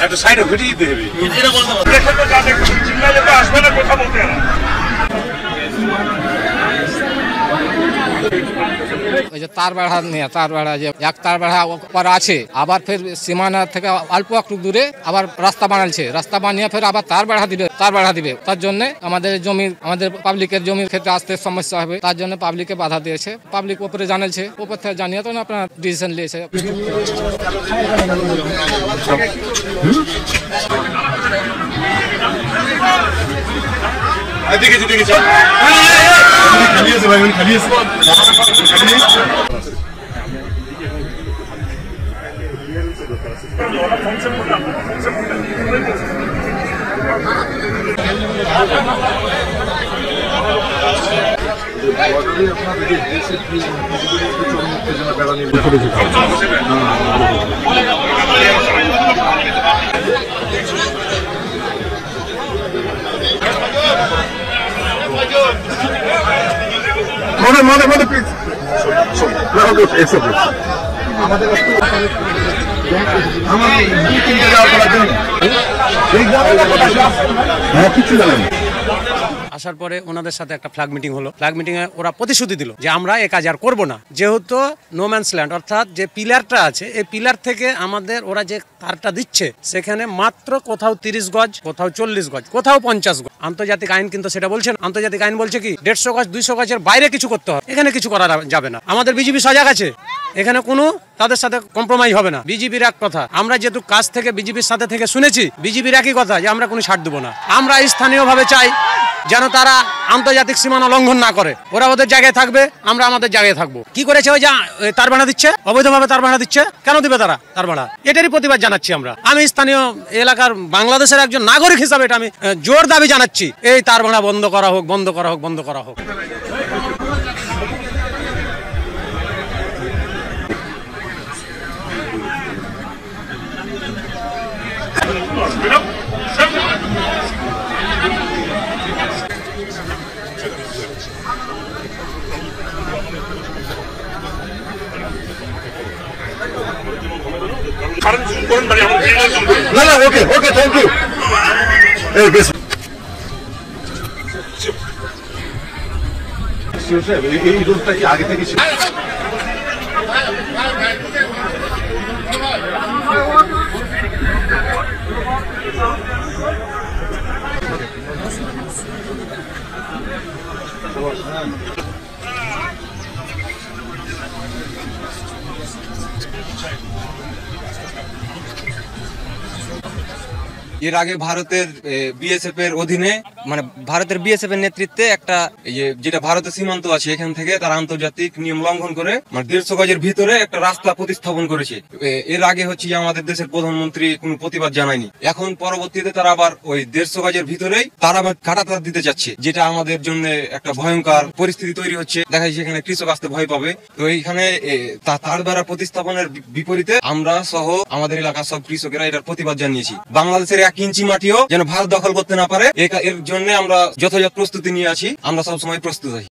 একটা সাইডে ঘুরিয়ে দিতে হবে। আসবে না, কথা বলতে হবে। ওই যে তার বেড়া নিয়ে তার বেড়া যে এক তার বেড়া করা আছে, আবার ফের সীমানা থেকে অল্প একটু দূরে আবার রাস্তা বানাচ্ছে, রাস্তা বানিয়ে ফের আবার তার বেড়া দিবে। তার জন্য আমাদের জমি, আমাদের পাবলিকের জমির ক্ষেত্রে আসতে সমস্যা হবে, তার জন্য পাবলিকে বাধা দিয়েছে। পাবলিক উপরে জানাচ্ছে, উপর থেকে জানিয়ে তো আপনার ডিসিশন নিয়েছে। আসার পরে ওনাদের সাথে একটা ফ্ল্যাগ মিটিং হলো। ফ্ল্যাগ মিটিং এ ওরা প্রতিশ্রুতি দিল যে আমরা এ কাজ আর করবো না, যেহেতু নো ম্যানস ল্যান্ড, অর্থাৎ যে পিলারটা আছে এই পিলার থেকে আমাদের ওরা যে তারটা দিচ্ছে সেখানে মাত্র কোথাও 30 গজ, কোথাও 40 গজ, কোথাও 50 গজ। আন্তর্জাতিক আইন কিন্তু সেটা বলছে না। আন্তর্জাতিক আইন বলছে কি 150 গজ 200 গজের বাইরে কিছু করতে হবে, এখানে কিছু করা যাবে না। আমাদের বিজেপি সজাগ আছে, এখানে কোনো তাদের সাথে কম্প্রোমাইজ হবে না। বিজেপির এক কথা, আমরা যেহেতু কাজ থেকে বিজেপির সাথে থেকে শুনেছি, বিজেপির একই কথা যে আমরা কোনো ছাড় দেবো না। আমরা স্থানীয়ভাবে চাই যেন তারা আন্তর্জাতিক সীমানা লঙ্ঘন না করে, ওরা ওদের জায়গায় থাকবে, আমরা আমাদের জায়গায় থাকবো। কি করেছে ওই যে তার ভাড়া দিচ্ছে, অবৈধভাবে তার ভাড়া দিচ্ছে, কেন দিবে তারা তার ভাড়া? এটারই প্রতিবাদ জানাচ্ছি আমরা। আমি স্থানীয় এলাকার বাংলাদেশের একজন নাগরিক হিসাবে এটা আমি জোর দাবি জানাচ্ছি, এই তার ভাড়া বন্ধ করা হোক, বন্ধ করা হোক, বন্ধ করা হোক। না না, ওকে ওকে, থ্যাংক ইউ। এই রোডটা কি আগে থেকে ছিল? এর আগে ভারতের বিএসএফ এর অধীনে, মানে ভারতের বিএসএফ এর নেতৃত্বে একটা যেটা ভারতের সীমান্ত আছে এখান থেকে তারা আন্তর্জাতিক নিয়ম লঙ্ঘন করে মানে 150 গজের ভিতরে একটা রাস্তা প্রতিস্থাপন করেছে। এর আগে হচ্ছে আমাদের দেশের প্রধানমন্ত্রী কোনো প্রতিবাদ জানায়নি, এখন পরবর্তীতে তারা আবার ওই 150 গজের ভিতরেই তারা আবার কাঁটাতার দিতে যাচ্ছে, যেটা আমাদের জন্য একটা ভয়ঙ্কর পরিস্থিতি তৈরি হচ্ছে। দেখা যাচ্ছে এখানে কৃষক আসতে ভয় পাবে। তো এইখানে তার দ্বারা প্রতিস্থাপনের বিপরীতে আমরা সহ আমাদের এলাকার সব কৃষকেরা এটার প্রতিবাদ জানিয়েছি। বাংলাদেশের 1 ইঞ্চি মাটিও যেন ভারত দখল করতে না পারে, এর জন্য আমরা যথাযথ প্রস্তুতি নিয়ে আছি। আমরা সবসময় প্রস্তুত আছি।